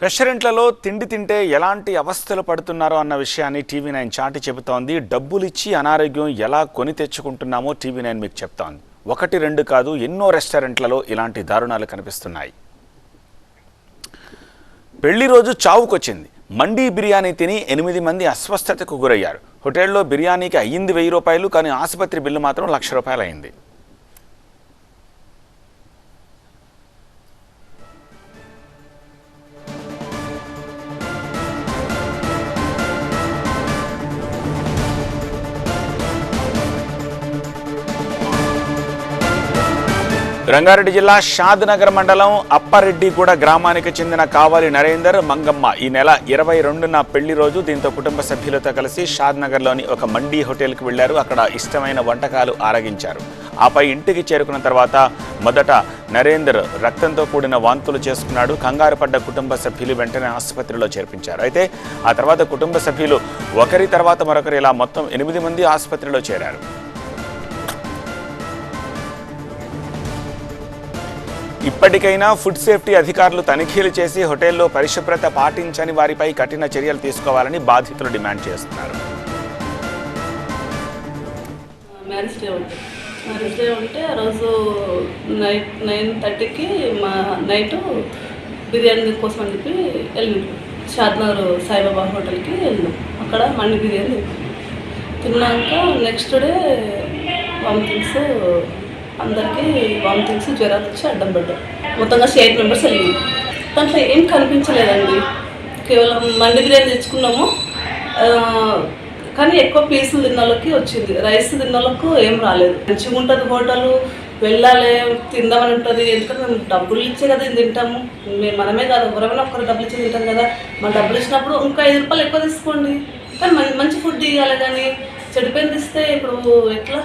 రెస్టారెంట్లలో తిండి తింటే ఎలాంటి అవస్థలు పడుతున్నారో అన్న విషయాన్ని టీవీ9 చాటి చెబుతోంది. డబ్బులిచ్చి అనారోగ్యం ఎలా కొని తెచ్చుకుంటున్నామో టీవీ9 మీకు చెప్తోంది. ఒకటి రెండు కాదు, ఎన్నో రెస్టారెంట్లలో ఇలాంటి దారుణాలు కనిపిస్తున్నాయి. పెళ్లి రోజు చావుకొచ్చింది. మండీ బిర్యానీ తిని 8 మంది అస్వస్థతకు గురయ్యారు. హోటల్లో బిర్యానీకి అయ్యింది 1000 రూపాయలు, కానీ ఆసుపత్రి బిల్లు మాత్రం 1,00,000 రూపాయలు అయింది. రంగారెడ్డి జిల్లా షాద్నగర్ మండలం అప్పారెడ్డిగూడ గ్రామానికి చెందిన కావాలి నరేందర్, మంగమ్మ ఈ నెల 22న పెళ్లి రోజు. దీంతో కుటుంబ సభ్యులతో కలిసి షాద్నగర్లోని ఒక మండీ హోటల్కి వెళ్లారు. అక్కడ ఇష్టమైన వంటకాలు ఆరగించారు. ఆపై ఇంటికి చేరుకున్న తర్వాత మొదట నరేందర్ రక్తంతో కూడిన వాంతులు చేసుకున్నాడు. కంగారు పడ్డ కుటుంబ సభ్యులు వెంటనే ఆసుపత్రిలో చేర్పించారు. అయితే ఆ తర్వాత కుటుంబ సభ్యులు ఒకరి తర్వాత మరొకరు ఇలా మొత్తం 8 మంది ఆసుపత్రిలో చేరారు. ఇప్పటికైనా ఫుడ్ సేఫ్టీ అధికారులు తనిఖీలు చేసి హోటల్లో పరిశుభ్రత పాటించని వారిపై కఠిన చర్యలు తీసుకోవాలని బాధితులు డిమాండ్ చేస్తున్నారు. మ్యారేజ్ డే ఉంటే ఆ రోజు నైట్ 9:30కి మా నైట్ బిర్యానీ కోసం అని చెప్పి వెళ్ళిండు. షాద్నగర్ సాయిబాబా హోటల్కి వెళ్ళాం. అక్కడ మండి బిర్యానీ తిన్నాక నెక్స్ట్ డే వామిటింగ్స్, అందరికీ వామిటింగ్స్, జ్వరాలు వచ్చి అడ్డం పడ్డాం. మొత్తంగా 8 మెంబర్స్ వెళ్ళింది. దాంట్లో ఏం కనిపించలేదండి. కేవలం మండి బిర్యానీ తెచ్చుకున్నాము, కానీ ఎక్కువ పీసులు తిన్నోళ్ళకి వచ్చింది. రైస్ తిన్నోళ్ళకు ఏం రాలేదు. మంచిగా ఉంటుంది హోటల్, వెళ్ళాలి తిందామని ఉంటుంది. ఎందుకంటే మేము డబ్బులు ఇచ్చే కదా తింటాము. మేము మనమే కాదు, ఎవరైనా ఒక్కరు డబ్బులు ఇచ్చి తింటాం కదా. మన డబ్బులు ఇచ్చినప్పుడు ఇంకా 5 రూపాయలు ఎక్కువ తీసుకోండి, కానీ మంచి ఫుడ్ ఇవ్వాలి. కానీ చెడిపోయింది ఇస్తే ఇప్పుడు ఎట్లా?